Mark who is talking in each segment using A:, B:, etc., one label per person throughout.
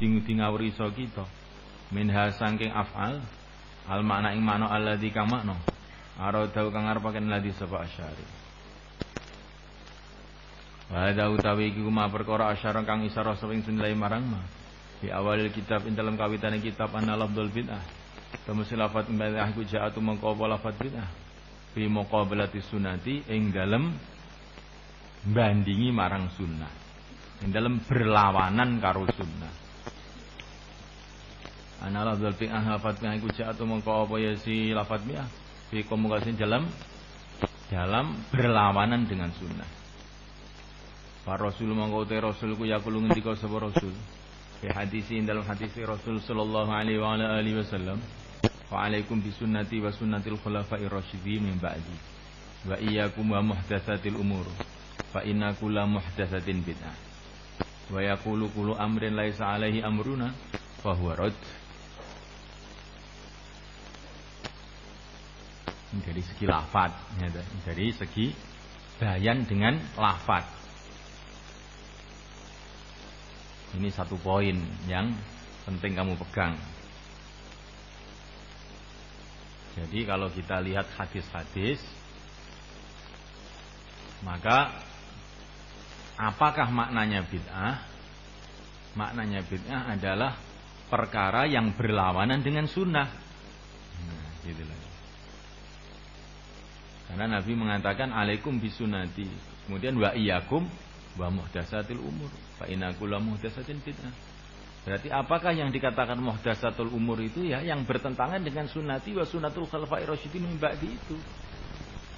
A: ngudi ngawuri iso kita minha saking af'al al makna ing makna alladzi kang makna aradau kang arepaken ladzi sapa asyari wa hadza utawi iku ma perkara asyara kang isara sapa ing sunilai marang ma di awal kitab ing dalam kawitane kitab ana lafdzul bid'ah temesi lafadz bid'ah ku ja'atu mangko apa lafadz bid'ah fi muqabalati sunnati ing dalem bandingi marang sunnah ing dalem berlawanan karo sunnah. Ana lafdzul bid'ah lafadz bid'ah iku ja'atu mangko apa ya si lafadz bid'ah fi komunikasi dalam berlawanan dengan sunnah. Pak Rasul mangko te Rasul ku yaqulu ngendika sapa Rasul fi hadisi dalam hadis Rasul sallallahu alaihi wa ala alihi wasallam wa alaikum bi sunnati wa sunnatil khulafa'ir rasyidin min ba'di wa iyyakum wa muhdatsatil umur fa inna kulla muhdatsatin bid'ah wa yaqulu kullu amrin laisa alaihi amruna fa huwa rad. Dari segi lafaz, dari segi bayan dengan lafaz. Ini satu poin yang penting kamu pegang. Jadi kalau kita lihat hadis-hadis, maka apakah maknanya bid'ah? Maknanya bid'ah adalah perkara yang berlawanan dengan sunnah. Nah, gitu lah. Karena Nabi mengatakan alaikum bisunati, kemudian wa iyyakum wa muhdatsatil umur fa inna kulla muhdatsatin bid'ah. Berarti apakah yang dikatakan muhdatsatul umur itu ya yang bertentangan dengan sunnati wa sunnatul khulafa'ir rasyidin min ba'di itu.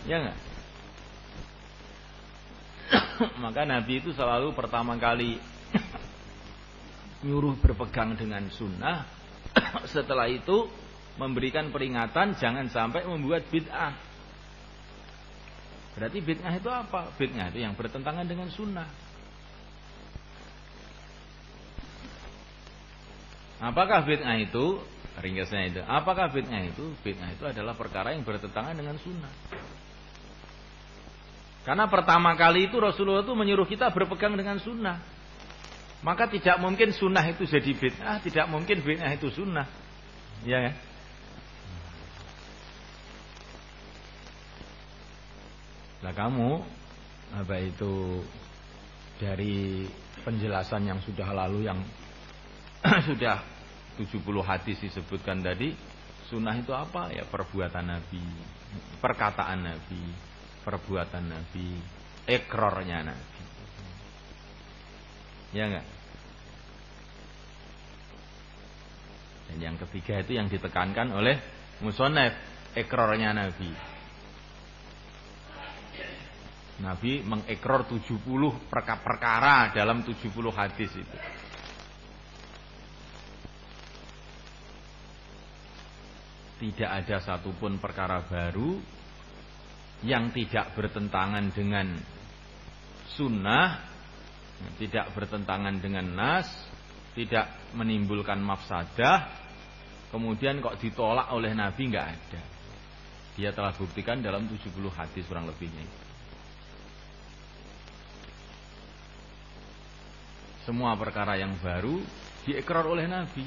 A: Ya enggak? Maka Nabi itu selalu pertama kali nyuruh berpegang dengan sunnah, setelah itu memberikan peringatan jangan sampai membuat bid'ah. Berarti bid'ah itu apa? Bid'ah itu yang bertentangan dengan sunnah. Apakah bid'ah itu? Ringkasnya itu. Apakah bid'ah itu? Bid'ah itu adalah perkara yang bertentangan dengan sunnah. Karena pertama kali itu Rasulullah itu menyuruh kita berpegang dengan sunnah. Maka tidak mungkin sunnah itu jadi bid'ah, tidak mungkin bid'ah itu sunnah. Iya kan? Nah kamu apa itu dari penjelasan yang sudah lalu yang sudah 70 hadis disebutkan tadi, sunnah itu apa? Ya perbuatan Nabi, perkataan Nabi, perbuatan Nabi, ikrarnya Nabi. Ya enggak? Dan yang ketiga itu yang ditekankan oleh musannaf, ikrarnya Nabi. Nabi mengikrar 70 perkara dalam 70 hadis itu. Tidak ada satupun perkara baru yang tidak bertentangan dengan sunnah, tidak bertentangan dengan nas, tidak menimbulkan mafsadah, kemudian kok ditolak oleh Nabi, enggak ada. Dia telah buktikan dalam 70 hadis kurang lebihnya itu. Semua perkara yang baru diikrar oleh Nabi,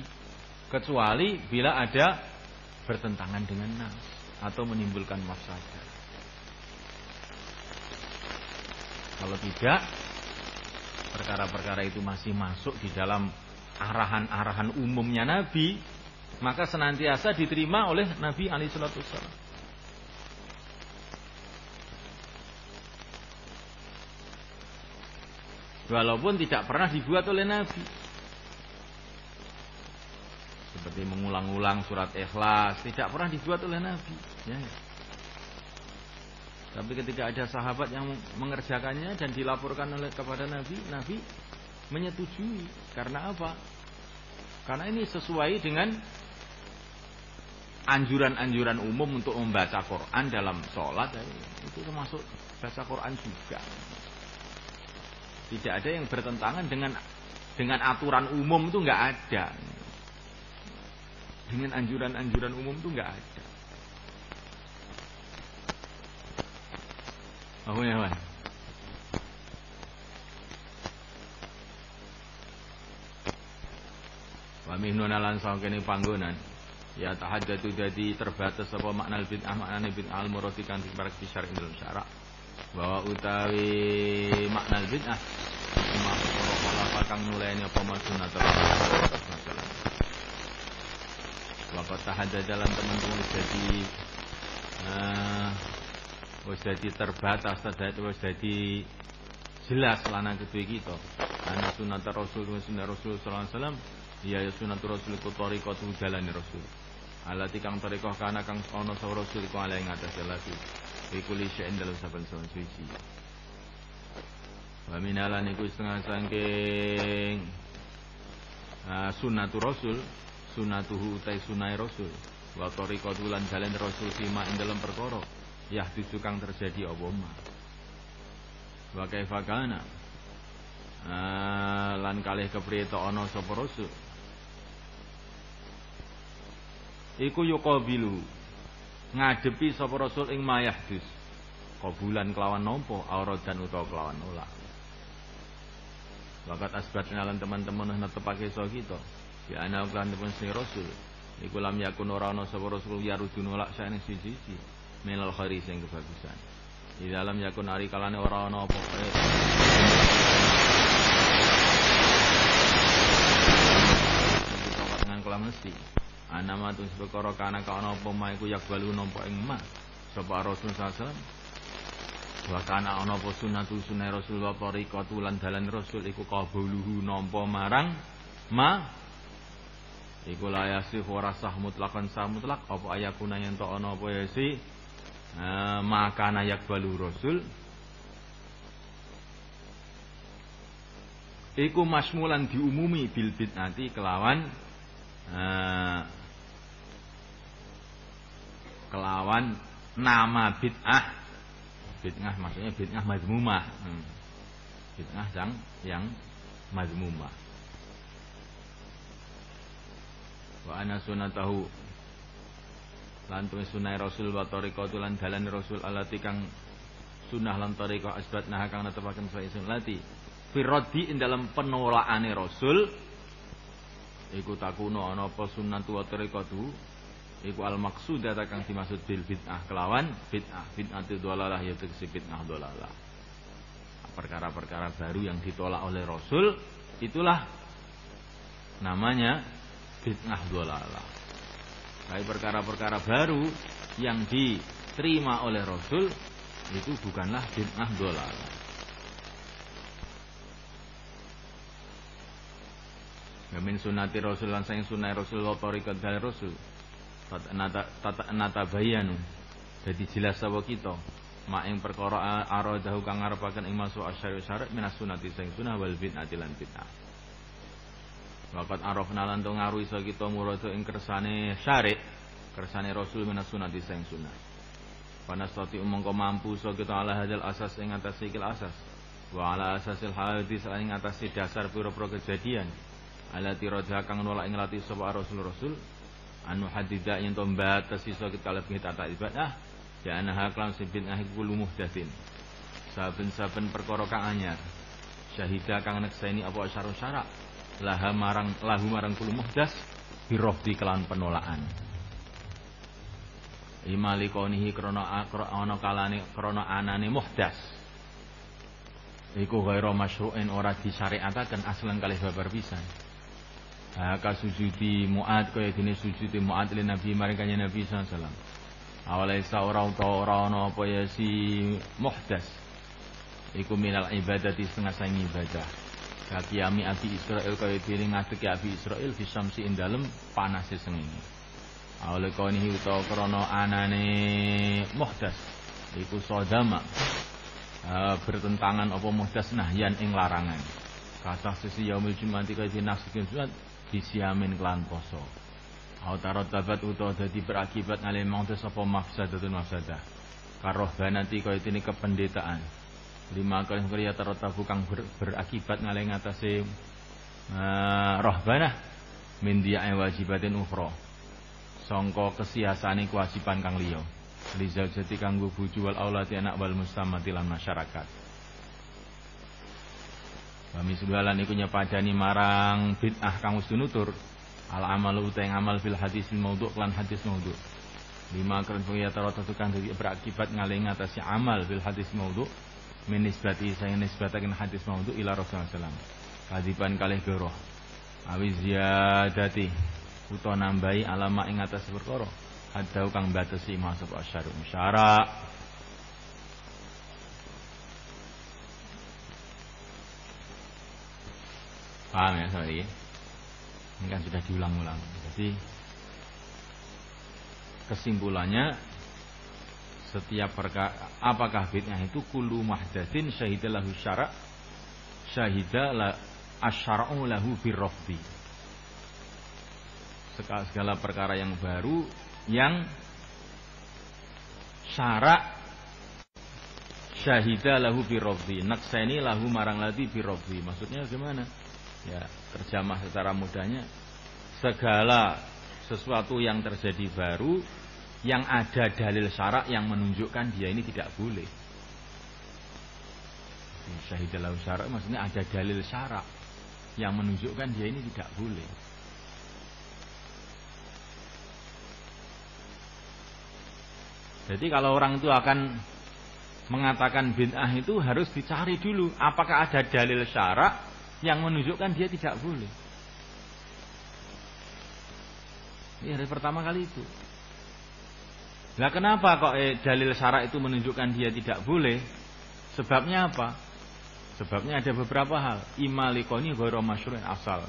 A: kecuali bila ada bertentangan dengan nas atau menimbulkan mafsadah. Kalau tidak, perkara-perkara itu masih masuk di dalam arahan-arahan umumnya Nabi, maka senantiasa diterima oleh Nabi alaihi salatu wassalam. Walaupun tidak pernah dibuat oleh Nabi. Seperti mengulang-ulang surat Ikhlas, tidak pernah dibuat oleh Nabi. Ya. Tapi ketika ada sahabat yang mengerjakannya dan dilaporkan kepada Nabi, Nabi menyetujui. Karena apa? Karena ini sesuai dengan anjuran-anjuran umum untuk membaca Quran dalam sholat. Itu termasuk baca Quran juga. Tidak ada yang bertentangan dengan aturan umum, itu nggak ada. Dengan anjuran-anjuran umum itu nggak ada. Oh ya, Mas. Wa mihnuna lan sangkene panggonan ya tahaddatu dadi terbatas apa makna bid'ah maknane bid'ah al-murati kan dibarak syar'i dalam syarak bahwa utawi makna bid'ah cuma perkara kang nuleni apa sunah Rasulullah. Wa tahaddada lan teman-teman jadi terbatas wis dadi jelas lanang kedue kita ana sunat Rasul sunah Rasul sallallahu alaihi wasallam ya sunat Rasul ku tariqah jalan Rasul alati kang tariqah kana kang ana sawara Rasul ku ala ing atas lati iku li sya'in dalam saben-saben suci wa minalan iku setengah saking sunatu Rasul sunatuhu utai sunai Rasul wa tariqah lan jalan Rasul fima ing dalam perkara yah kang terjadi apa ma wa kaifa kana lan kalih kepriye ana sapa Rasul iku yuqabilu ngadepi sapa Rasul ing mayahdus qabulan kelawan nampa auradan utawa kelawan nolak wakat asbatna lan teman-teman netepake iso kita di ana lan temen sing Rasul iku lam yakun ora ana sapa Rasul yarudu nolak saene siji-siji minal khairi sing kebagusan di dalam yakun ari kalane ora ana apa dengan kelam mesti ana matun perkara kana ka ana apa ma iku yak balu nampa ing ma sapa Rasul sallallahu alaihi wasallam wa kana ana apa sunah Rasul wa tariqatu lan dalan Rasul iku qabuluhu nampa marang ma iku layasih ora sah mutlakan sah mutlak apa ayakuna yen to ana apa ya si maka nayak balu Rasul iku masmulan diumumi bil bid'ati kelawan nama bid'ah maksudnya bid'ah mazmumah bid'ah yang mazmumah wa ana sunatahu lan tuwis sunah Rasul wa tariqatu lan dalan Rasul alati kang sunah lan tariqah asbatna kang netepaken saesun lati firadi ing dalam penolaane Rasul iku takuno ana apa sunnatu wa tariqatu iku al maqsudah kang dimaksud bil bid'ah kelawan bid'ah itu dhalalah ya tegese bid'ah dhalalah perkara-perkara baru yang ditolak oleh Rasul itulah namanya bid'ah dhalalah. Baik perkara-perkara baru yang diterima oleh Rasul itu bukanlah bid'ah dhalalah. Min sunnati Rasul lan sing sunah Rasul wa tariqat dal Rasul. Tata bayanu. Jadi jelas sapa kita mak ing perkara aradahu kang ngarepaken ing masuk asyari-syari minas sunnati sing sunah wal bid'ati lan bid'ah. Waqat arafna lan to ngaruhi iso kita murada ing kersane syari' kersane Rasul minas sunnati sing sunah. Panastati mongko mampu iso kita ala hadal asas ing atas ikil asas wa ala asasil hadis ing atas dasar pira-pira kejadian ala tiradha kang nolak ing lati sapa Rasul anu hadida yen to batas iso kita lebih tata ibadah ya ana haklan sibin ahi kulo muhdatsin saben-saben perkara kang anyar syahida kang nekseni apa syara lahu marang kulo muhdas birofdi kelan penolakan imalikonihi krana ana kalane krana anane muhdas iku ghairu masyru'in ora disyariataken aslan kalih babar pisan ka sujudi Mu'ad kaya dene sujudi Mu'ad li Nabi maring kanjeng Nabi sallallahu alaihi wasallam awalaisa ora ana apa ya si muhdas iku minal ibadati setengah sang ibadah kakiyami Abi Israil kaya dene ngadeg Abi Israil fi syamsi ing dalem panase srengenge awale koni utawa krana anane muhdas iku sodama bertentangan apa muhdas nahyan ing larangan kata sisi yaumil jumati kaya dinasikin surat disiamin kelan poso autara tabat utawa dadi berakibat ngale muhdas apa mafsadatun mafsadah karohbanati kaya dene kependetaan lima kali kriya tarotabu kang berakibat ngale ngatasé rohbanah min dia'e wajibatin ukhra sangka kesiasane kewajiban kang liya lizaujati kanggo bojo wal aulati anak wal mustamati lan masyarakat kami sedalan iku nyepadani marang bid'ah kang wis nutur Al amalu uta yang amal fil hadisil maudhu' lan hadis maudhu'. Lima keren ya tarata tukang dadi berakibat ngaling ngatasi amal fil hadis maudhu' min nisbati saya nisbataken hadis maudhu' ila Rasulullah sallallahu alaihi wasallam. Kadiban kalih goroh. Awi ziyadati utawa nambahi alama ing atas perkara hadau kang batesi masuk asyara musyara. Paham ya sorry. Ini kan sudah diulang-ulang. Jadi kesimpulannya setiap perkara apakah bid'ah itu kullu muhdatsin syahidalahu syara' syahida asyara'u lahu birrafdi. Segala perkara yang baru yang syarak syahida lahu birrafdi, nakseni lahu marang lati birrafdi. Maksudnya gimana? Ya, terjemah secara mudahnya segala sesuatu yang terjadi baru yang ada dalil syarak yang menunjukkan dia ini tidak boleh. Syahida lahu syarak maksudnya ada dalil syarak yang menunjukkan dia ini tidak boleh. Jadi kalau orang itu akan mengatakan bid'ah itu harus dicari dulu apakah ada dalil syarak yang menunjukkan dia tidak boleh. Ini hari pertama kali itu. Lah kenapa kok dalil syarak itu menunjukkan dia tidak boleh? Sebabnya apa? Sebabnya ada beberapa hal. Imalikoni ghairu masyru'in asal.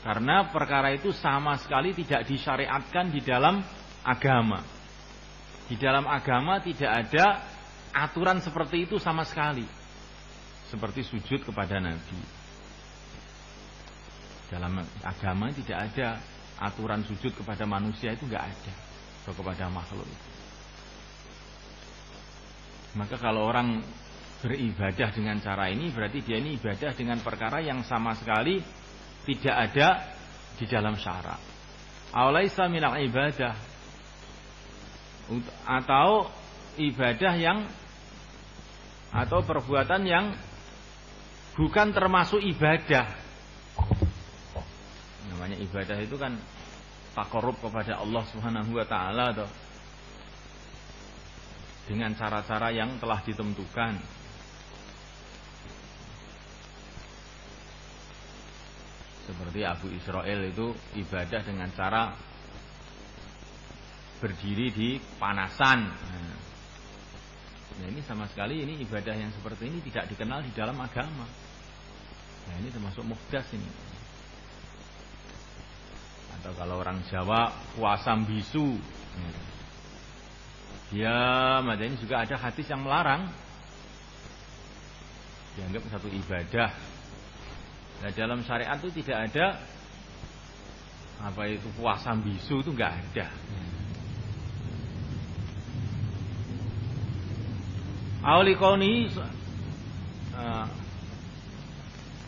A: Karena perkara itu sama sekali tidak disyariatkan di dalam agama. Di dalam agama tidak ada aturan seperti itu sama sekali. Seperti sujud kepada Nabi. Dalam agama tidak ada aturan sujud kepada manusia, itu enggak ada. Atau kepada makhluk itu. Maka kalau orang beribadah dengan cara ini berarti dia ini ibadah dengan perkara yang sama sekali tidak ada di dalam syarak. Aulaisa minal ibadah, atau ibadah yang atau perbuatan yang bukan termasuk ibadah. Namanya ibadah itu kan taqarrub kepada Allah Subhanahu wa taala atau dengan cara-cara yang telah ditentukan. Seperti Abu Israel itu ibadah dengan cara berdiri di panasan. Nah, ini sama sekali ini ibadah yang seperti ini tidak dikenal di dalam agama. Nah, ini termasuk muhdas ini. Atau kalau orang Jawa puasa bisu. Dia ini juga ada hadis yang melarang. Dianggap satu ibadah. Nah, dalam syariat itu tidak ada apa itu puasa bisu itu enggak ada.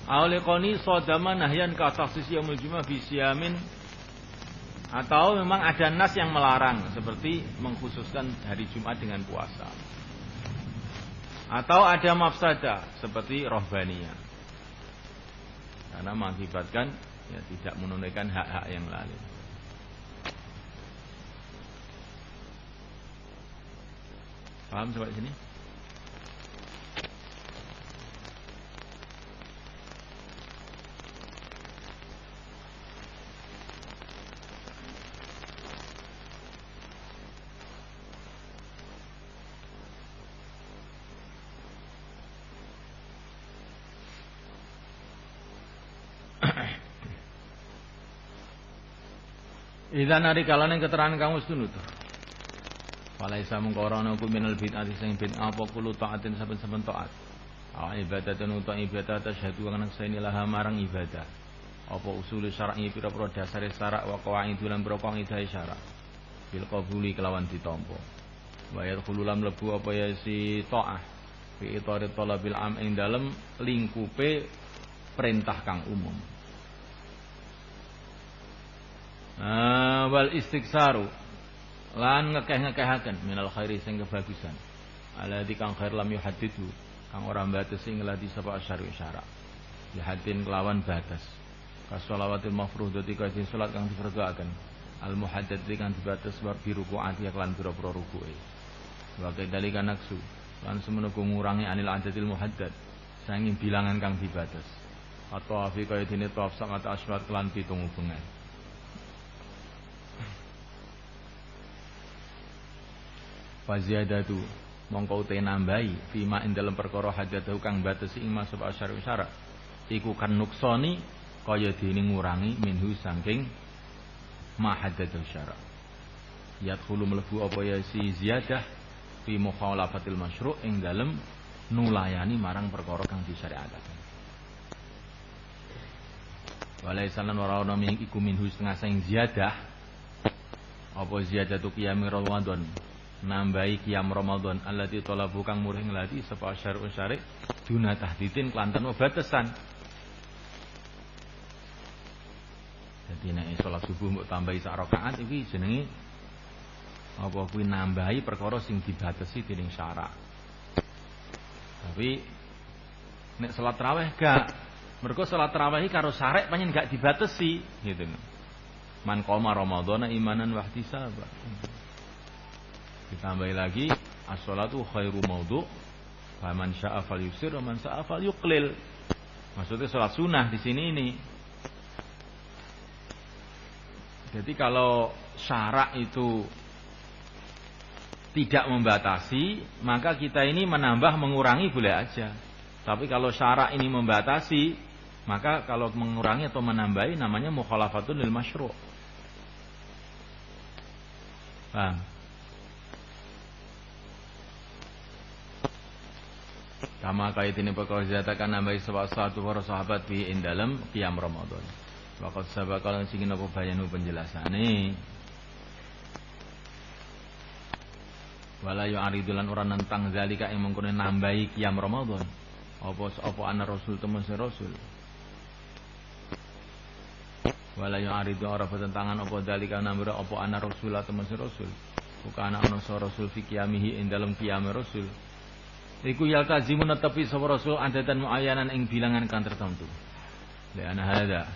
A: Aulikoni sodama nahyan ka takhsis yaumul jumat bi siyamin, atau memang ada nas yang melarang seperti mengkhususkan hari Jumat dengan puasa. Atau ada mafsadah seperti rohbaniyah. Karena mengakibatkan ya tidak menunaikan hak-hak yang lain. Paham sampai sini? Idan ari kalane keterangan kamu sunut. Falaisa mungkorana ku minal bid'ati sing bid'ah apa kulo taatin saben-saben taat. Ibadatun uta ibadah tasyhadu kang nakseni laha marang ibadah. Apa usul syar'i pira-pira dasare syarak wa qawaid lan brokong idai syarak. Bil qabuli kelawan ditampa. Wa yadkhulu lam lebu apa ya si taah fi itari talabil am ing dalem lingkupe perintah kang umum. Wal istiksaru lan ngekeh-ngekehaken minal khairi sing kebagusan alladzi kang khair lam yuhaddidu kang ora batesi ngelati sapa asyari syarak dihadin kelawan batas Kasolawatil mafruhdati kaya salat kang difarduaken. Al muhaddati kang dibates bar birukuati lan pira-pira rukuke. Wa kadzalika naksu lan semenaga ngurangi anil adatil muhaddad saking bilangan kang dibates. Atau afi kaya dene tawaf sangat aswat kelan 7 bengai. Faziyadatu mongko te nambahi fima ing dalem perkara hajatahu kang batesi ing masab asyara syarat iku kan nuksoni kaya dene ngurangi minhu saking ma hajatahu syara yadkhulu mlebu apa ya si ziyadah fi mukhalafatil masyru' ing dalem nulayani marang perkara kang disyariataken walaisalan ora ana iku minhu setengah sing ziyadah apa ziyadatu qiyamir ramadan nambahi qiyam Ramadan allati talabu kang murih nglati sapa syar'u syari' duna tahdidin kelantan batasan. Dadi nek salat subuh mbok tambahi sak rakaat iki jenenge apa kuwi nambahi perkara sing dibatesi dening syara'. Tapi nek salat tarawih gak mergo salat tarawih karo syara' pancen gak dibatesi gitu. Man qoma Ramadhana imanan wa ihtisaban. Ditambahi lagi as-shalatu khairu maudhu' faman syaa'a falyusir wa man syaa'a falyuqlil. Maksudnya salat sunnah di sini ini. Jadi kalau syarak itu tidak membatasi, maka kita ini menambah mengurangi boleh aja. Tapi kalau syarak ini membatasi, maka kalau mengurangi atau menambahi namanya mukhalafatun lil masyru'. Paham? Kama kaitine perkara zatakan nambahi satu para sahabat bi ing dalem qiyam Ramadan. Waqat sabaqalan sing napa bayanu penjelasane. Wala yu'aridulan ora nentang zalika ing mengkono nambahi qiyam Ramadan. Apa ana rasul temen rasul. Wala yu'aridu ora bertentangan apa zalika nambahi apa ana rasul temen rasul. Bukan ana rasul fi qiyamihi ing dalem qiyam rasul. Iku yaltazimu netepi sapa rasul adatan muayyanan ing bilangan kang tertentu. Liana hadza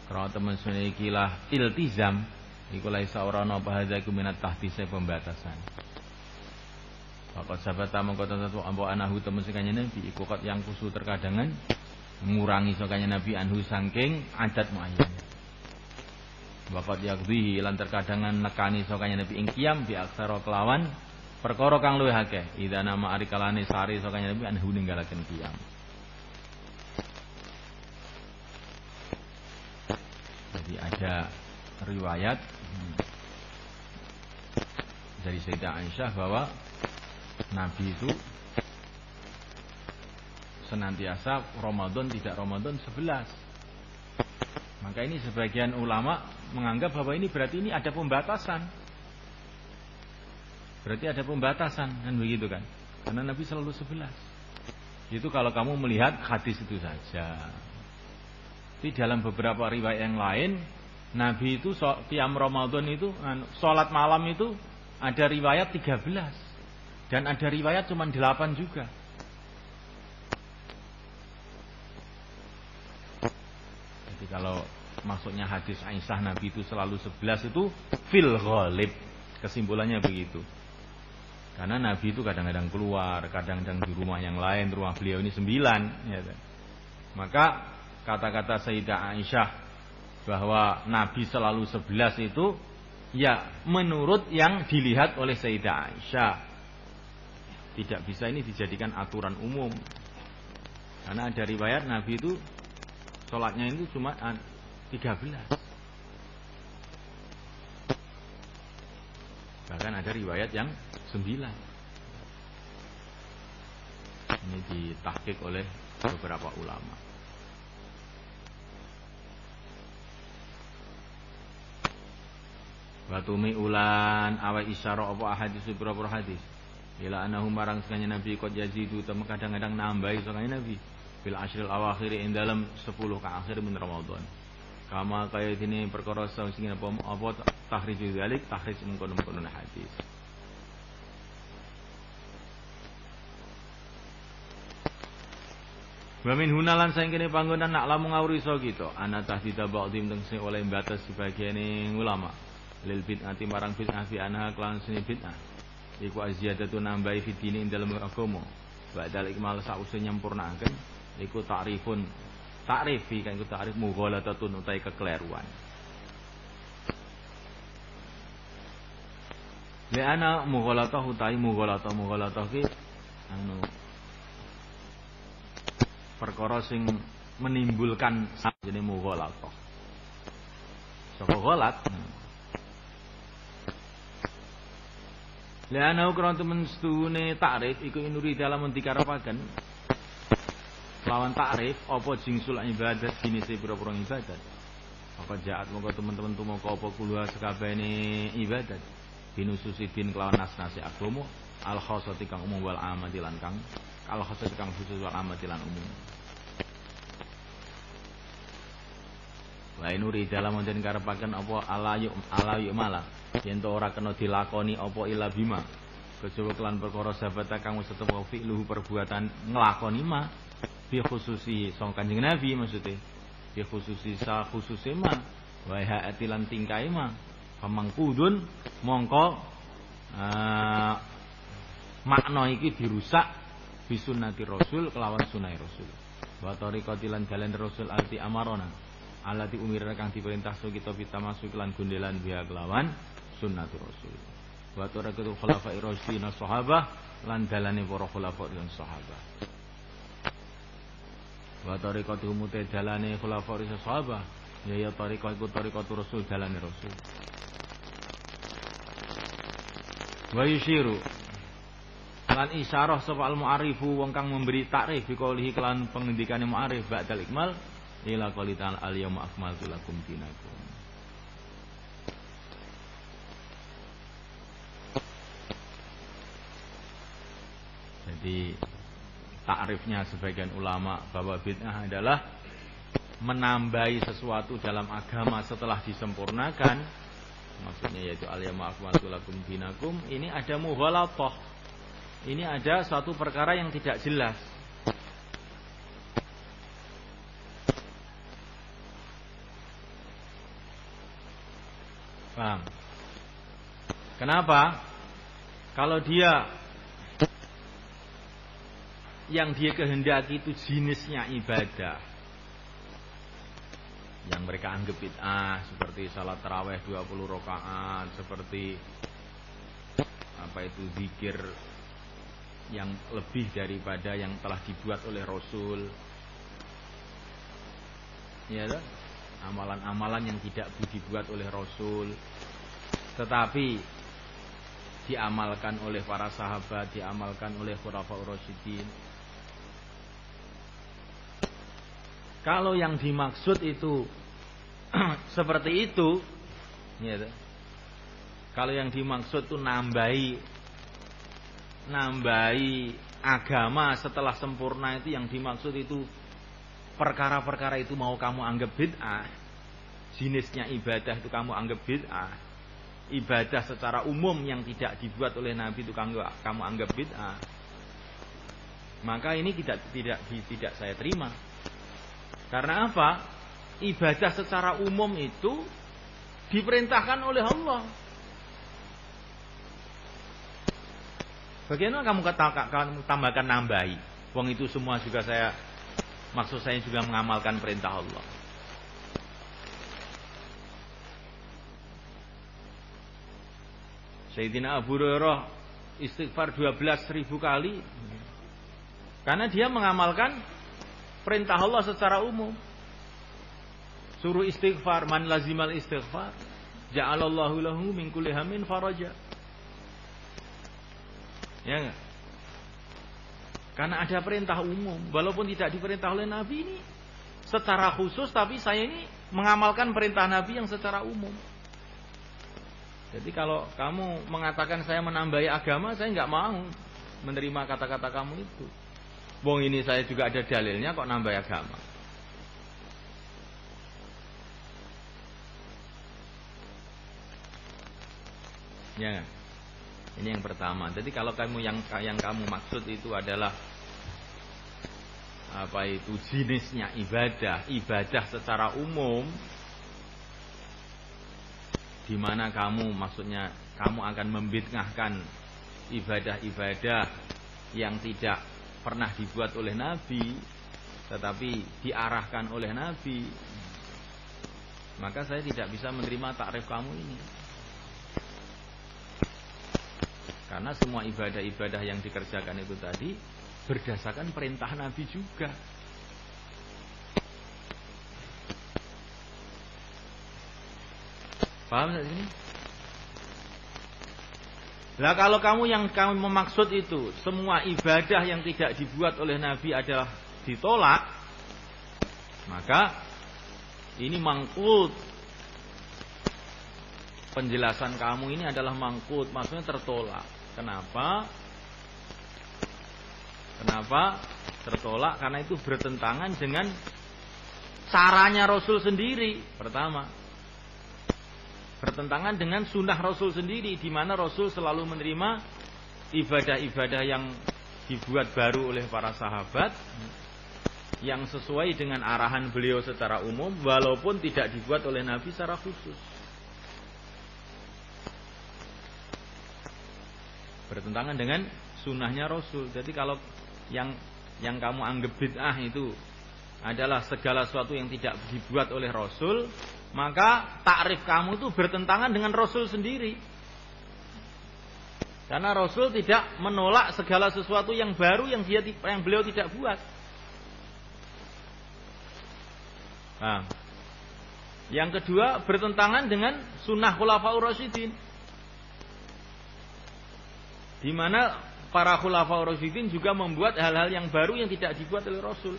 A: karena temen sune iki lah iltizam iku laisa ora ana apa hadza iku minat tahdise pembatasan. Fakat sabata mongko tentu ambo anahu temen sing kanjeng Nabi iku kot yang kusu terkadangan ngurangi sakanya Nabi anhu saking adat muayyan. Waqat yaqdihi lan terkadangan nekani sakanya Nabi ing qiyam bi aksara kelawan perkara kang luwih akeh ida nama arikalane sari sakanya Nabi anhu ninggalaken qiyam. Jadi ada riwayat dari Sayyidah Aisyah bahwa Nabi itu senantiasa Ramadan tidak Ramadan 11. Maka ini sebagian ulama menganggap bahwa ini berarti ini ada pembatasan. Berarti ada pembatasan kan begitu kan? Karena Nabi selalu 11. Itu kalau kamu melihat hadis itu saja. Di dalam beberapa riwayat yang lain, Nabi itu qiyam Ramadan itu salat malam itu ada riwayat 13 dan ada riwayat cuma 8 juga. Jadi kalau maksudnya hadis Aisyah Nabi itu selalu 11 itu fil ghalib. Kesimpulannya begitu. Karena Nabi itu kadang-kadang keluar, kadang-kadang di rumah yang lain, rumah beliau ini 9 ya. Maka kata-kata Sayyidah Aisyah bahwa Nabi selalu 11 itu ya menurut yang dilihat oleh Sayyidah Aisyah. Tidak bisa ini dijadikan aturan umum. Karena ada riwayat Nabi itu sholatnya itu cuma 13. Bahkan ada riwayat yang 9. Ini ditahqiq oleh beberapa ulama. Watumi ulan awa isyara apa hadis beberapa hadis. Ila anahu marang sakjane Nabi qad yazidu tem kadang-kadang nambahi sakjane Nabi bil ashril awakhir ing dalam 10 ka akhir min Ramadan. Kama kaya dene perkara sing apa tahrij dzalik tahrij mengkono-kono hadis. Wa min hunalan saing kene panggonan nak lamun ngawrisa kita ana tahdida ba'dhim teng sing oleh batas sebagiane ulama lil bid'ati marang bid'ah fi anha kelan sini bid'ah iku aziyadatu nambahi fitine ing dalem agama ba'dal ikmal sause nyampurnaaken iku takrif kan iku takrif mughalatatun utai kekeliruan li ana mughalatah utai mughalatah ki anu perkara sing menimbulkan jenenge mughalatah. Saka ghalat. Lana ukron temen stune takrif iku inuri dalam dikarepaken. Lawan takrif apa jingsul ibadat jinise pira-pira ibadat. Maka jaat monggo teman-teman tumeka apa kuluha sekabehane ibadat. Binususidin kelawan nas-nasi agama al khassati kang umum wal amati lan kang al khassati kang khusus wal amati lan umum. Wa inuri dalam wonten karepaken apa alayu malah yen to ora kena dilakoni apa ila bima kejaba kelan perkara sabata kang wis tetep fi'luhu perbuatan nglakoni ma bi khususi sang Kanjeng Nabi maksude bi khususi sa khususe ma wa haati lan tingkae ma pamangkudun mongko makna iki dirusak bi sunnati rasul kelawan sunah rasul wa tariqatilan dalan rasul alti amarona alati umirna kang diperintah so kita masuk lan gondelan biha kelawan sunnatur rasul wa tariqatul khulafa'i rasyidin sahabah lan dalane para khulafa lan sahabah wa tariqatul mutadalane khulafa lan sahabah ya tariqah iku tariqatur rasul dalane rasul wa yushiru lan isyarah sapa al mu'arifu wong kang memberi takrif bi qaulihi kelan pengendikane mu'arif ba'dal ikmal ila qouli ta'ala al yauma akmaltu lakum dinakum. Jadi takrifnya sebagian ulama bahwa bid'ah adalah menambahi sesuatu dalam agama setelah disempurnakan. Maksudnya yaitu al yauma akmaltu lakum dinakum, ini ada mughalatah. Ini ada suatu perkara yang tidak jelas. Paham? Kenapa? Kalau dia yang dia kehendaki itu jenisnya ibadah yang mereka anggap bid'ah, seperti salat tarawih 20 rakaat, seperti apa itu zikir yang lebih daripada yang telah dibuat oleh Rasul, ya toh? Amalan-amalan yang tidak dibuat oleh Rasul tetapi diamalkan oleh para sahabat, diamalkan oleh khulafaur rasyidin. Kalau yang dimaksud itu seperti itu, ya, kalau yang dimaksud itu nambahi agama setelah sempurna, itu yang dimaksud itu perkara-perkara itu mau kamu anggap bid'ah, jenisnya ibadah itu kamu anggap bid'ah, ibadah secara umum yang tidak dibuat oleh Nabi itu kamu anggap bid'ah, maka ini tidak saya terima. Karena apa? Ibadah secara umum itu diperintahkan oleh Allah. Bagaimana kamu tambahkan nambahi? Wong itu semua juga maksud saya juga mengamalkan perintah Allah. Sayyidina Abu Hurairah istighfar 12.000 kali karena dia mengamalkan perintah Allah secara umum. Suruh istighfar, man lazimal istighfar ja'alallahu lahu min kulli hammin faraja. Ya enggak? Karena ada perintah umum, walaupun tidak diperintah oleh Nabi ini secara khusus, tapi saya ini mengamalkan perintah Nabi yang secara umum. Jadi kalau kamu mengatakan saya menambahi agama, saya nggak mau menerima kata-kata kamu itu. Wong ini saya juga ada dalilnya kok nambah agama. Ya, ini yang pertama. Jadi kalau kamu yang kamu maksud itu adalah apa itu jenisnya ibadah secara umum, di mana maksudnya kamu akan membid'ahkan ibadah-ibadah yang tidak pernah dibuat oleh Nabi, tetapi diarahkan oleh Nabi, maka saya tidak bisa menerima takrif kamu ini. Karena semua ibadah-ibadah yang dikerjakan itu tadi berdasarkan perintah Nabi juga. Paham nggak ini? Lah kalau yang kamu memaksud itu semua ibadah yang tidak dibuat oleh Nabi adalah ditolak, maka ini mangkut. Penjelasan kamu ini adalah mangkut, maksudnya tertolak. Kenapa? Tertolak? Karena itu bertentangan dengan caranya Rasul sendiri. Pertama, bertentangan dengan sunnah Rasul sendiri, di mana Rasul selalu menerima ibadah-ibadah yang dibuat baru oleh para sahabat, yang sesuai dengan arahan beliau secara umum, walaupun tidak dibuat oleh Nabi secara khusus. Bertentangan dengan sunnahnya Rasul. Jadi kalau yang kamu anggap bid'ah itu adalah segala sesuatu yang tidak dibuat oleh Rasul, maka takrif kamu itu bertentangan dengan Rasul sendiri. Karena Rasul tidak menolak segala sesuatu yang baru yang beliau tidak buat. Nah, yang kedua bertentangan dengan sunnah Khulafaur Rasyidin, di mana para Khulafaur Rasyidin juga membuat hal-hal yang baru yang tidak dibuat oleh Rasul.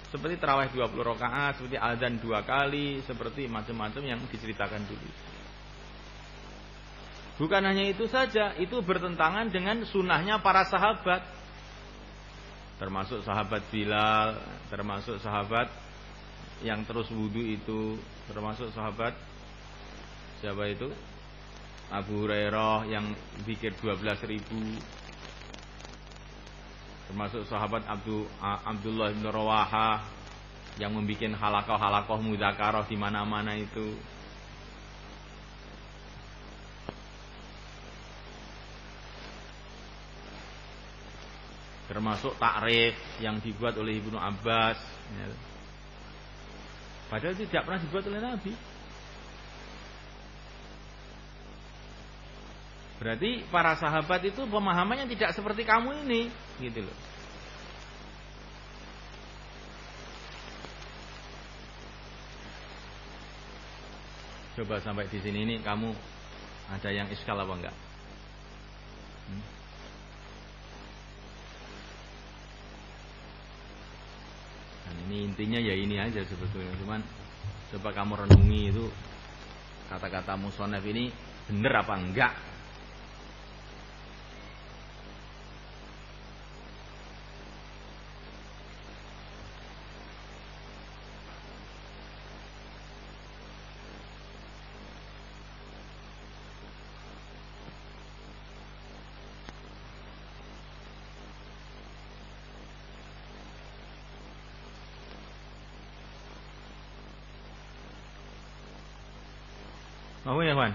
A: Seperti tarawih 20 rakaat, seperti azan 2 kali, seperti macam-macam yang diceritakan dulu. Bukan hanya itu saja, itu bertentangan dengan sunnahnya para sahabat. Termasuk sahabat Bilal, termasuk sahabat yang terus wudu itu, termasuk sahabat siapa itu? Abu Hurairah yang zikir 12.000, termasuk sahabat Abdullah bin Rawahah yang membuat halakoh mudzakarah di mana-mana itu. Termasuk takrif yang dibuat oleh Ibnu Abbas, padahal tidak pernah dibuat oleh Nabi. Berarti para sahabat itu pemahamannya tidak seperti kamu ini, gitu loh. Coba sampai di sini ini kamu ada yang iskal apa enggak? Dan ini intinya ya ini aja sebetulnya. Cuman coba kamu renungi itu kata-kata musonef ini benar apa enggak? Mau ya, Wan?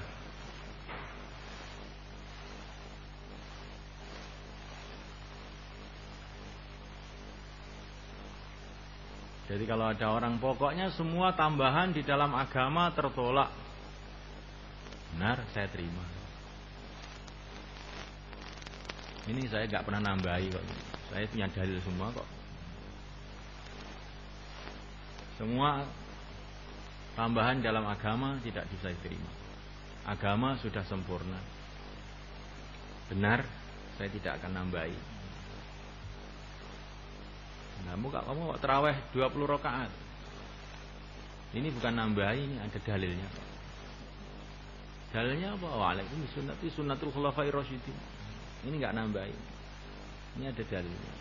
A: Jadi kalau ada orang pokoknya semua tambahan di dalam agama tertolak, benar, saya terima. Ini saya gak pernah nambahi kok. Saya punya dalil semua kok. Semua tambahan dalam agama tidak bisa diterima. Agama sudah sempurna. Benar, saya tidak akan nambahi. Kamu terawih 20 rakaat. Ini bukan nambahi, ini ada dalilnya. Dalilnya apa? Waalaikumsalam sunnati sunnatul khulafair rasyidin. Ini enggak nambahi. Ini ada dalilnya.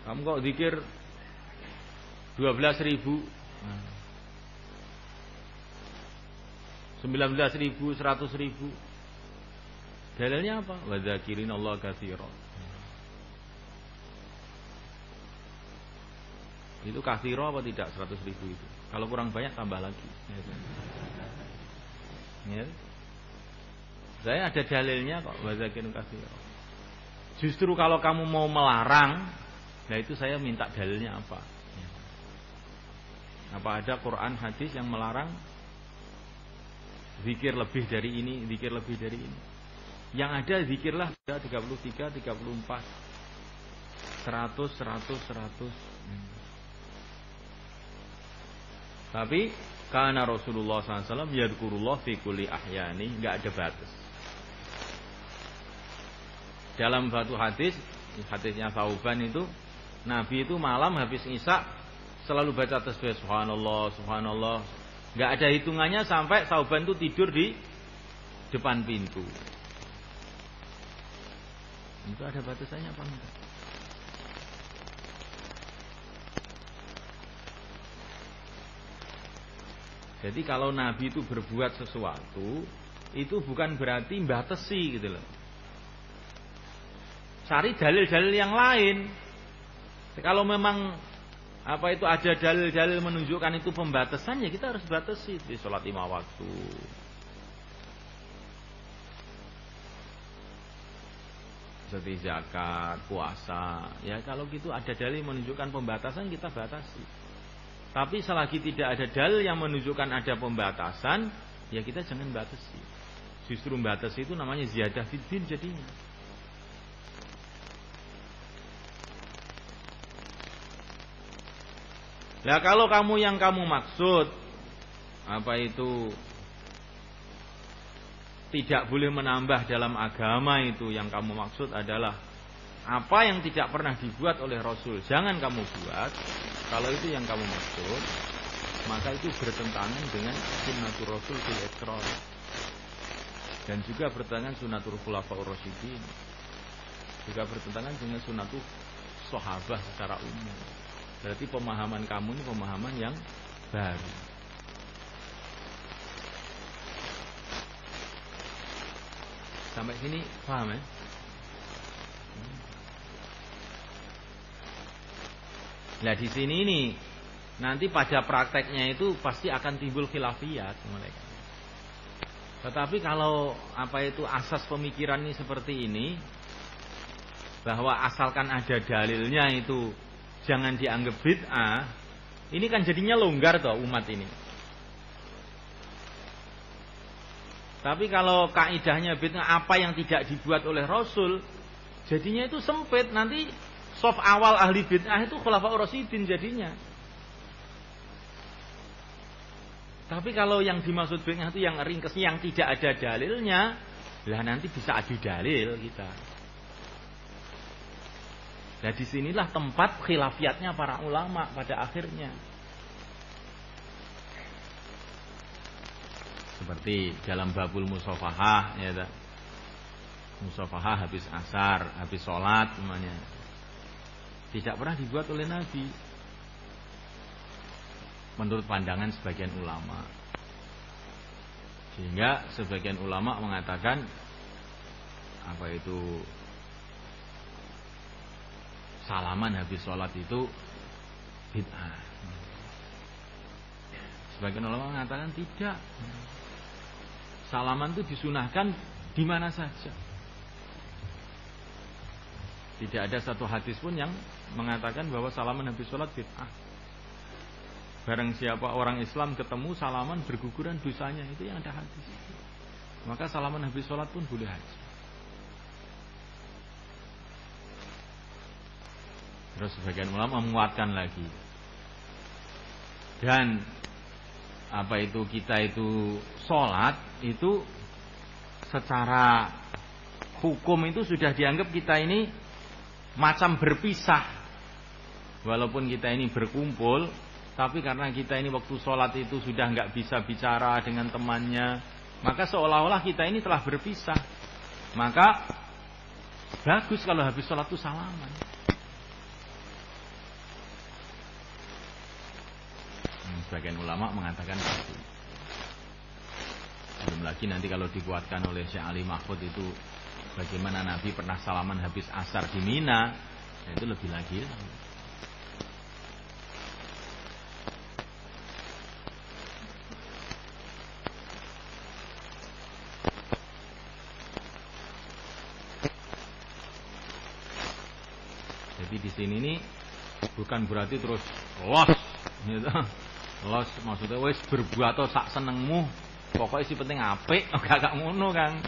A: Kamu kok zikir 12.000, 19.000, 100.000. Dalilnya apa? Wa dzakirinallaha katsiran. Itu katsira apa tidak 100.000 itu? Kalau kurang banyak tambah lagi. Ya. Saya ada dalilnya kok, wa dzakirun katsiran. Justru kalau kamu mau melarang, nah itu saya minta dalilnya apa? Apa ada Quran hadis yang melarang zikir lebih dari ini, zikir lebih dari ini? Yang ada zikirlah 33, 34, 100. Tapi karena Rasulullah SAW yadkurullah fi kulli ahyani, nggak ada batas. Dalam satu hadis, hadisnya Thauban itu, Nabi itu malam habis Isya selalu baca tasbih subhanallah, subhanallah. Nggak ada hitungannya sampai Thauban itu tidur di depan pintu. Itu ada batasannya apa enggak? Jadi kalau Nabi itu berbuat sesuatu, itu bukan berarti batasi gitu loh. Cari dalil-dalil yang lain. Kalau memang apa itu ada dalil-dalil menunjukkan itu pembatasan, ya kita harus batasi di sholat 5 waktu. Seperti zakat, puasa. Ya kalau gitu ada dalil menunjukkan pembatasan, kita batasi. Tapi selagi tidak ada dalil yang menunjukkan ada pembatasan, ya kita jangan batasi. Justru membatasi itu namanya ziyadah fiddin jadinya. Nah kalau kamu yang kamu maksud apa itu tidak boleh menambah dalam agama, itu yang kamu maksud adalah apa yang tidak pernah dibuat oleh Rasul jangan kamu buat. Kalau itu yang kamu maksud, maka itu bertentangan dengan sunnatul Rasul fil iqrar, dan juga bertentangan sunnatul khulafaur rasyidin, juga bertentangan dengan sunnatul sahabah secara umum. Berarti pemahaman kamu ini pemahaman yang baru. Sampai sini paham ya? Nah di sini nih nanti pada prakteknya itu pasti akan timbul khilafiyat mereka. Tetapi kalau apa itu asas pemikiran ini seperti ini, bahwa asalkan ada dalilnya itu jangan dianggap bid'ah, ini kan jadinya longgar toh umat ini. Tapi kalau kaidahnya bid'ah apa yang tidak dibuat oleh Rasul, jadinya itu sempit. Nanti sof awal ahli bid'ah itu khulafaur rasyidin jadinya. Tapi kalau yang dimaksud bid'ah itu yang ringkes, yang tidak ada dalilnya, lah nanti bisa adu dalil kita. Nah disinilah tempat khilafiyatnya para ulama pada akhirnya. Seperti dalam babul musafahah, ya tak? Musafahah habis asar, habis sholat namanya. Tidak pernah dibuat oleh Nabi. Menurut pandangan sebagian ulama. Sehingga sebagian ulama mengatakan apa itu salaman habis sholat itu bid'ah. Sebagian ulama mengatakan tidak. Salaman itu disunahkan di mana saja. Tidak ada satu hadis pun yang mengatakan bahwa salaman habis sholat bid'ah. Barang siapa orang Islam ketemu salaman berguguran dosanya, itu yang ada hadis. Maka salaman habis sholat pun boleh haji. Terus sebagian ulama menguatkan lagi. Dan apa itu kita itu sholat itu secara hukum itu sudah dianggap kita ini macam berpisah. Walaupun kita ini berkumpul, tapi karena kita ini waktu sholat itu sudah nggak bisa bicara dengan temannya, maka seolah-olah kita ini telah berpisah. Maka bagus kalau habis sholat itu salaman. Sebagian ulama mengatakan itu. Belum lagi nanti kalau dikuatkan oleh Syekh Ali Mahfud itu Bagaimana Nabi pernah salaman habis asar di Mina, nah itu lebih lagi. Jadi di sini nih bukan berarti terus los, gitu. Los maksudnya wes berbuat atau sak senengmu, pokoknya sih penting apik, gak ngono kan.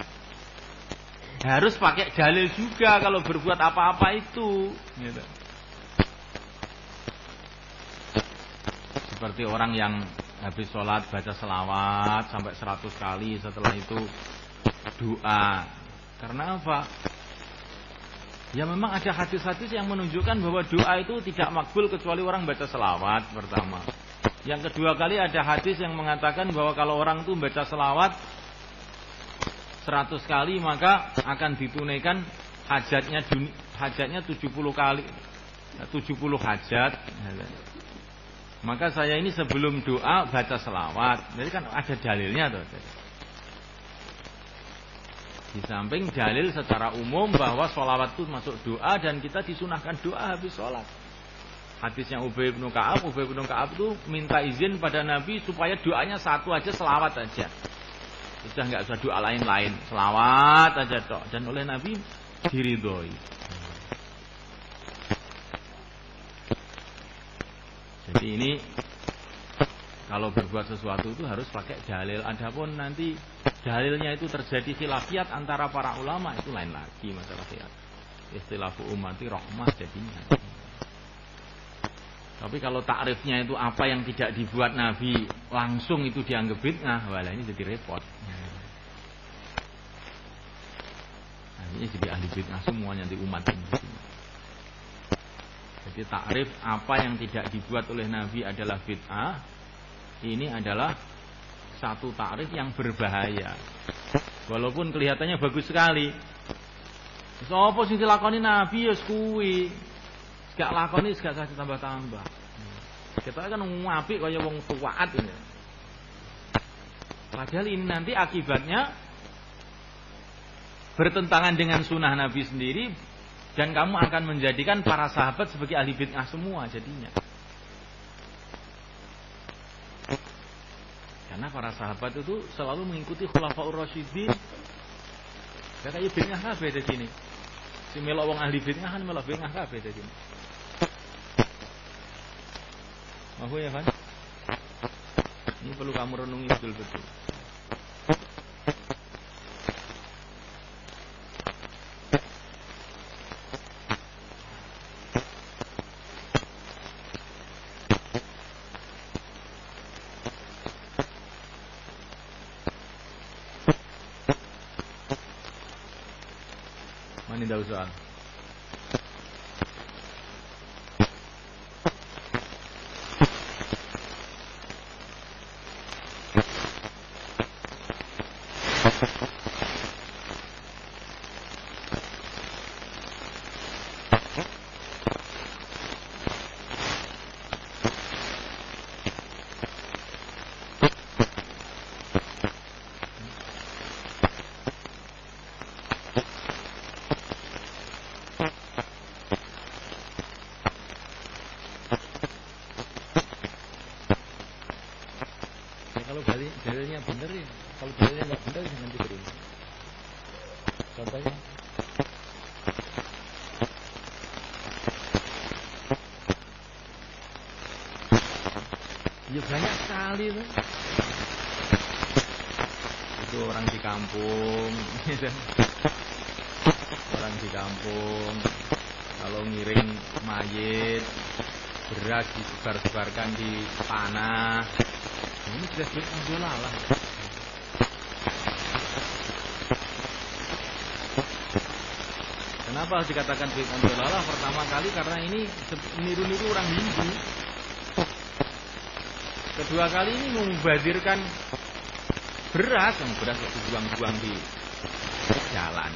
A: Harus pakai dalil juga kalau berbuat apa-apa itu, gitu. Seperti orang yang habis sholat baca selawat sampai 100 kali, setelah itu doa. Karena apa? Ya memang ada hadis-hadis yang menunjukkan bahwa doa itu tidak makbul kecuali orang baca selawat pertama. Yang kedua kali ada hadis yang mengatakan bahwa kalau orang itu baca selawat 100 kali maka akan ditunaikan hajatnya 70 kali, 70 hajat. Maka saya ini sebelum doa baca selawat. Jadi kan ada dalilnya tuh. Di samping dalil secara umum bahwa sholawat itu masuk doa dan kita disunahkan doa habis sholat. Hadisnya Ubay bin Ka'ab itu minta izin pada Nabi supaya doanya satu aja, selawat aja. Sudah nggak usah doa lain-lain, selawat aja toh. Dan oleh Nabi diridhoi. Jadi ini kalau berbuat sesuatu itu harus pakai dalil. Adapun nanti dalilnya itu terjadi khilafiyat antara para ulama, itu lain lagi masalah khilaf. Istilahu ummati rahmah jadinya. Tapi kalau takrifnya itu apa yang tidak dibuat Nabi langsung itu dianggap bid'ah, walah ini jadi repot. Nah, ini jadi ahli bid'ah semuanya di umat ini. Jadi takrif apa yang tidak dibuat oleh Nabi adalah bid'ah, ini adalah satu takrif yang berbahaya. Walaupun kelihatannya bagus sekali. Sopo sing dilakoni Nabi ya kuwi. Gak lakoni gak usah ditambah-tambah. Kita kan apik kaya wong tuwaat ini. Padahal ini nanti akibatnya bertentangan dengan sunnah Nabi sendiri, dan kamu akan menjadikan para sahabat sebagai ahli bid'ah semua jadinya. Karena para sahabat itu selalu mengikuti khulafaur rasyidin. Kayak bid'ah kabeh di sini. Si melok wong ahli bid'ah kan melok bid'ah kabeh di sini. Mau ya kan? Ini perlu kamu renungi betul-betul. Mana tidak usah. Kalau dalilnya benar ya, kalau dalilnya nggak benar jangan diterima. Contohnya, ya banyak sekali tuh. Itu orang di kampung, orang di kampung kalau ngiring mayit, beras disebar-sebarkan di tanah. Ini jelas bid'ah dolalah. Kenapa harus dikatakan bid'ah dolalah? Pertama kali karena ini niru-niru orang Hindu. Kedua kali ini membadirkan beras, yang beras dibuang-buang di jalan.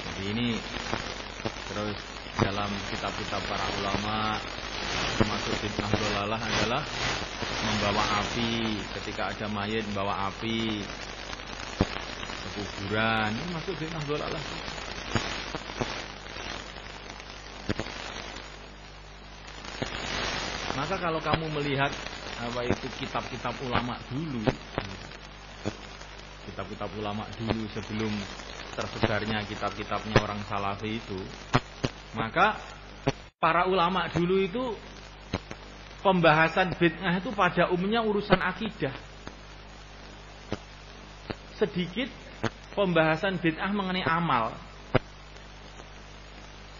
A: Jadi ini terus dalam kitab-kitab para ulama Termasuk bid'ah dhalalah adalah membawa api, ketika ada mayit membawa api ke kuburan, ini masuk bid'ah dhalalah. Maka kalau kamu melihat apa itu kitab-kitab ulama dulu, kitab-kitab ulama dulu sebelum tersebarnya kitab-kitabnya orang Salafi itu, maka para ulama dulu itu pembahasan bid'ah itu pada umumnya urusan akidah. Sedikit pembahasan bid'ah mengenai amal.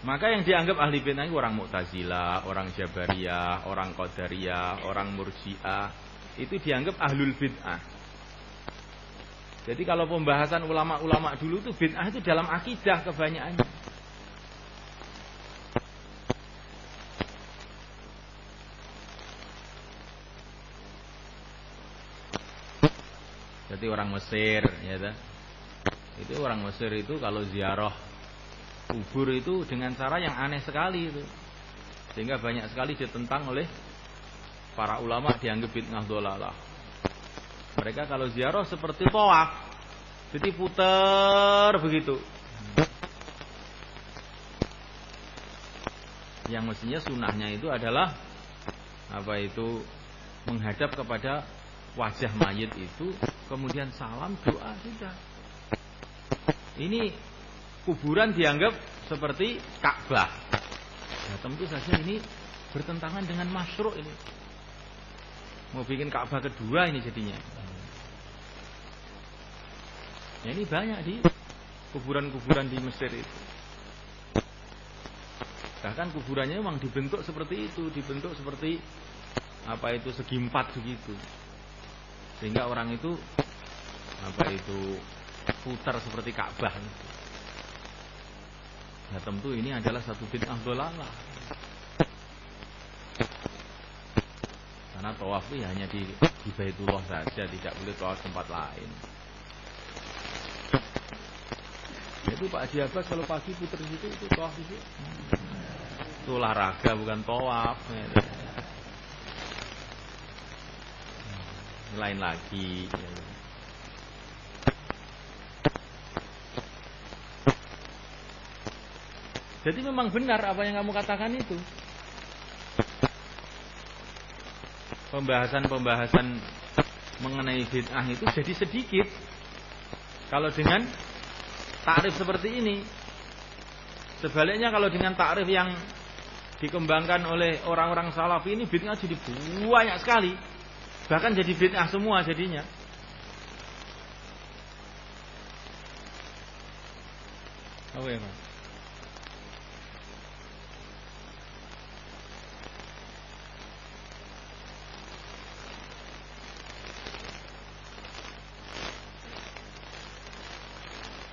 A: Maka yang dianggap ahli bid'ah itu orang Mu'tazilah, orang Jabariyah, orang Qadariyah, orang Murji'ah, itu dianggap ahlul bid'ah. Jadi kalau pembahasan ulama-ulama dulu itu bid'ah itu dalam akidah kebanyakannya. Jadi orang Mesir, ya, itu orang Mesir itu kalau ziarah kubur itu dengan cara yang aneh sekali itu, sehingga banyak sekali ditentang oleh para ulama, dianggap bid'ah dhalalah. Mereka kalau ziarah seperti tawaf, jadi putar begitu. Yang mestinya sunnahnya itu adalah apa itu menghadap kepada wajah mayit itu, kemudian salam, doa, sudah. Ini kuburan dianggap seperti Ka'bah. Nah, tentu saja ini bertentangan dengan masyru' ini. Mau bikin Ka'bah kedua ini jadinya. Ya, ini banyak di kuburan-kuburan di Mesir itu. Bahkan kuburannya memang dibentuk seperti itu, dibentuk seperti apa itu segi empat begitu. Sehingga orang itu apa itu putar seperti Ka'bah itu. Nah, tentu ini adalah satu bid'ah dhalalah. Karena tawaf itu hanya di Baitullah saja, tidak boleh tawaf tempat lain. Itu Pak Haji Abbas kalau pagi putar di situ, itu tawaf di situ. Itu olahraga bukan tawaf. Lain lagi. Jadi memang benar apa yang kamu katakan itu. Pembahasan-pembahasan mengenai bid'ah itu jadi sedikit. Kalau dengan takrif seperti ini. Sebaliknya kalau dengan takrif yang dikembangkan oleh orang-orang Salafi ini, bid'ah jadi banyak sekali. Bahkan jadi bid'ah semua jadinya. Oh ya, Pak.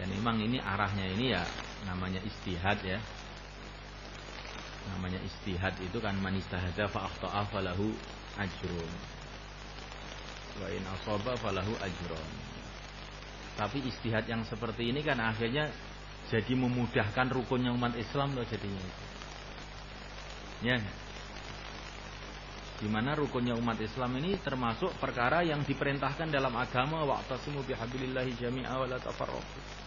A: Dan memang ini arahnya ini ya namanya istihad ya. Namanya istihad itu kan man istahada fa akhta'a falahu ajrun. Wa in asaba falahu ajrun. Tapi istihad yang seperti ini kan akhirnya jadi memudahkan rukunnya umat Islam loh jadinya. Ya. Di mana rukunnya umat Islam ini termasuk perkara yang diperintahkan dalam agama, wa'tasimu bihablillahi jami'a wa la tafarraqu.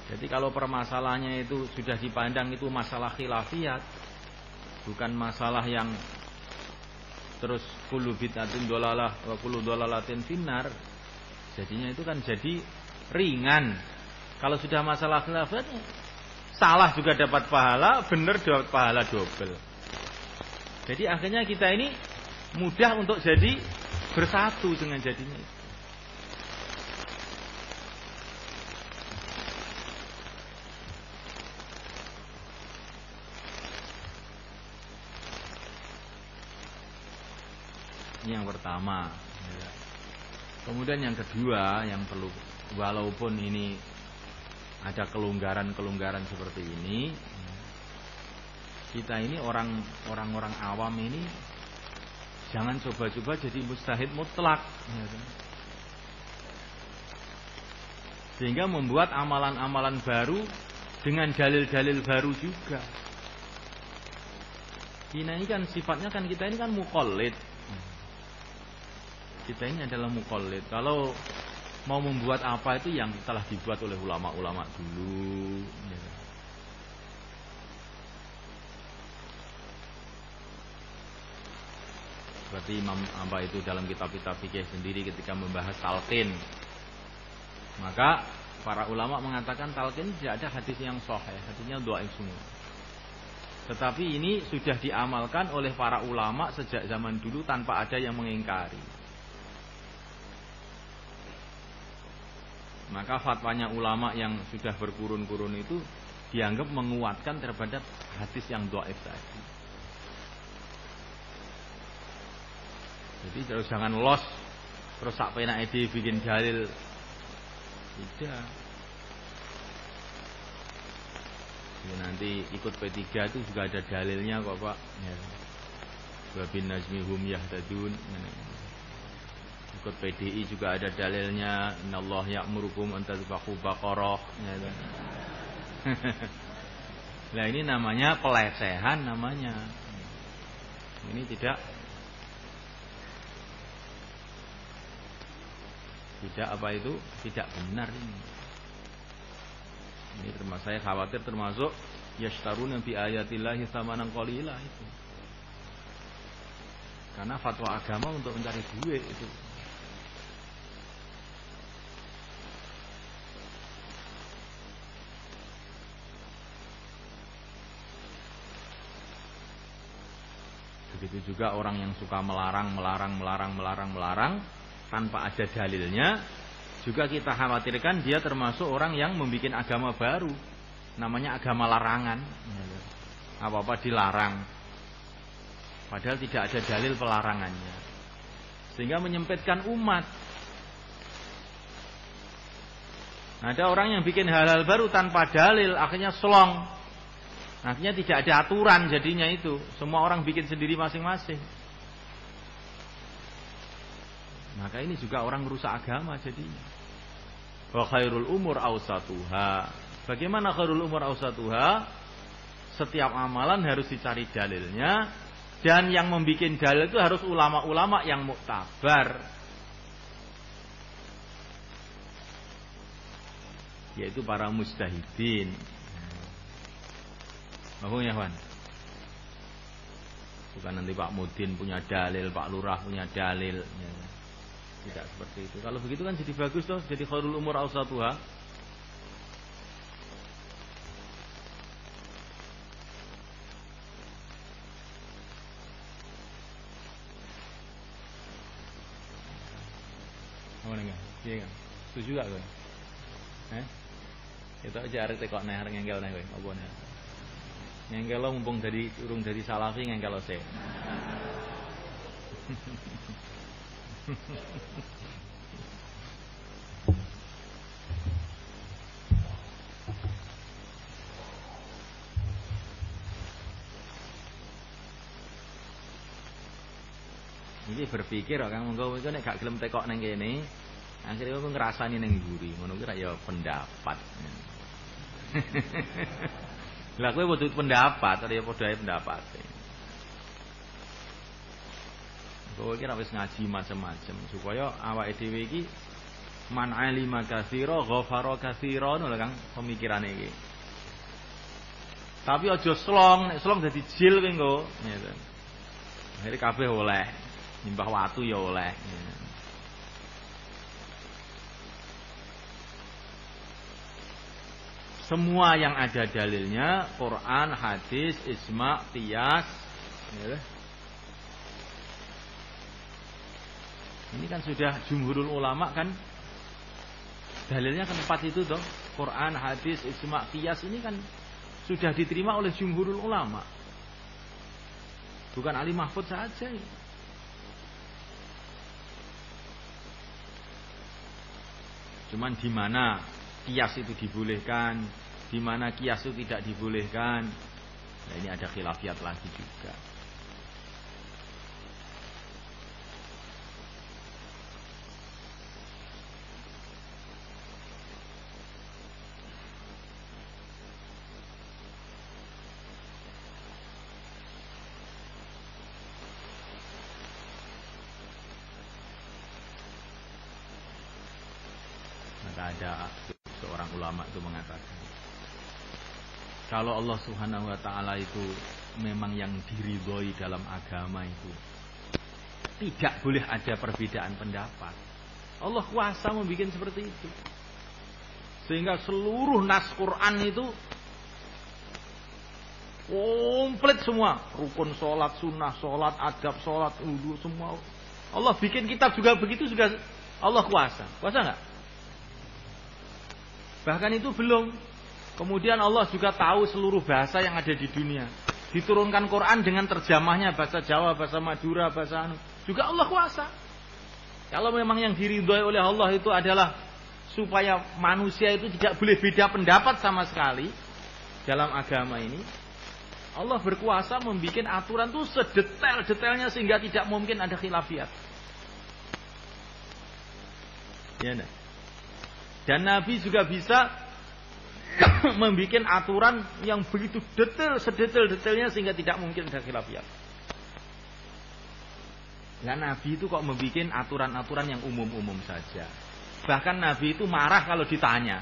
A: Jadi kalau permasalahannya itu sudah dipandang itu masalah khilafiyat, bukan masalah yang terus kullu bid'atin dhalalah wa kullu dhalalatin finnar, jadinya itu kan jadi ringan. Kalau sudah masalah khilafiyat, salah juga dapat pahala, benar dapat pahala double. Jadi akhirnya kita ini mudah untuk jadi bersatu dengan jadinya itu. Ini yang pertama. Kemudian yang kedua yang perlu, walaupun ini ada kelonggaran-kelonggaran seperti ini, kita ini orang-orang awam ini jangan coba-coba jadi mujtahid mutlak, sehingga membuat amalan-amalan baru dengan dalil-dalil baru juga. Kita ini kan sifatnya kan kita ini kan muqallid. Kita ini adalah muqallid. Kalau mau membuat apa itu yang telah dibuat oleh ulama-ulama dulu. Ya. Berarti Imam apa itu dalam kitab-kitab fikih sendiri ketika membahas talqin, maka para ulama mengatakan talqin tidak ada hadis yang sahih, hadisnya dhaif semua. Tetapi ini sudah diamalkan oleh para ulama sejak zaman dulu tanpa ada yang mengingkari. Maka fatwanya ulama yang sudah berkurun-kurun itu dianggap menguatkan terhadap hadis yang dhaif tadi. Jadi terus jangan los terus sak penake bikin dalil. Tidak. Ya, nanti ikut P3 itu juga ada dalilnya kok Pak. Ya. Wa bin najmihum yahtadun. Ikut PDI juga ada dalilnya, innallaha ya'murukum an tadhbahu baqarah. Ya. Nah ini namanya pelecehan namanya. Ini tidak apa itu tidak benar ini. Ini termasuk saya khawatir termasuk yashtaruna bi ayatillahi tsamanan qalila itu. Karena fatwa agama untuk mencari duit itu. Begitu juga orang yang suka melarang tanpa ada dalilnya, juga kita khawatirkan dia termasuk orang yang membuat agama baru, namanya agama larangan. Apa-apa dilarang, padahal tidak ada dalil pelarangannya, sehingga menyempitkan umat. Ada orang yang bikin hal-hal baru tanpa dalil, akhirnya slong, akhirnya tidak ada aturan jadinya itu, semua orang bikin sendiri masing-masing. Maka ini juga orang merusak agama jadinya. Wa khairul umur awsatuha. Bagaimana khairul umur awsatuha? Setiap amalan harus dicari dalilnya, dan yang membuat dalil itu harus ulama-ulama yang muktabar, yaitu para mujtahidin. Paham ya, Wan? Bukan nanti Pak Mudin punya dalil, Pak Lurah punya dalil. Tidak seperti itu. Kalau begitu kan jadi bagus toh, jadi khairul umur awsatuha. Mau enggak? Iya kan? Setuju gak kowe? Itu aja arek tekok neh arek ngengkel neh kowe, apa neh? Ngengkel lo mumpung dari urung dari salafi ngengkel lo se. Iki berpikir kok Kang monggo nek gak gelem tekok nang kene, akhire kowe ngrasani ning mburi, ngono ki ra ya pendapat. Lah kowe butuh pendapat, ya padha ae pendapate. Kowe iki ra wis ngaji macam-macam supaya awake dhewe iki man alima katsira ghafara katsira ngono lho Kang pemikirane iki. Tapi aja slong, nek slong dadi jil kowe engko, ngeten. Akhire kabeh oleh, nimbah watu ya oleh. Semua yang ada dalilnya, Quran, hadis, ijma', qiyas, ya. Ini kan sudah jumhurul ulama kan dalilnya kan 4 itu toh, Quran, hadis, ijma', qiyas ini kan sudah diterima oleh jumhurul ulama. Bukan Ali Mahfud saja. Cuman di mana qiyas itu dibolehkan, di mana qiyas itu tidak dibolehkan. Nah, ini ada khilafiyat lagi juga. ada seorang ulama itu mengatakan, kalau Allah Subhanahu wa taala itu memang yang diridhoi dalam agama itu tidak boleh ada perbedaan pendapat. Allah kuasa membuat seperti itu. Sehingga seluruh nas Quran itu komplit semua, rukun sholat, sunnah sholat, adab sholat, wudu semua. Allah bikin kitab juga begitu, juga Allah kuasa. Kuasa nggak? Bahkan itu belum. Kemudian Allah juga tahu seluruh bahasa yang ada di dunia. Diturunkan Quran dengan terjemahnya bahasa Jawa, bahasa Madura, bahasa anu. Juga Allah kuasa. Kalau memang yang diridhoi oleh Allah itu adalah supaya manusia itu tidak boleh beda pendapat sama sekali dalam agama ini, Allah berkuasa membuat aturan itu sedetail-detailnya sehingga tidak mungkin ada khilafiyat. Ya, nah. Dan Nabi juga bisa membuat aturan yang begitu detail, sedetail-detailnya sehingga tidak mungkin ada khilafiyat. Nah, Nabi itu kok membuat aturan-aturan yang umum-umum saja. Bahkan Nabi itu marah kalau ditanya.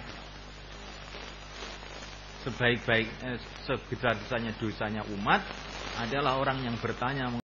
A: Sebesar-besarnya dosanya umat adalah orang yang bertanya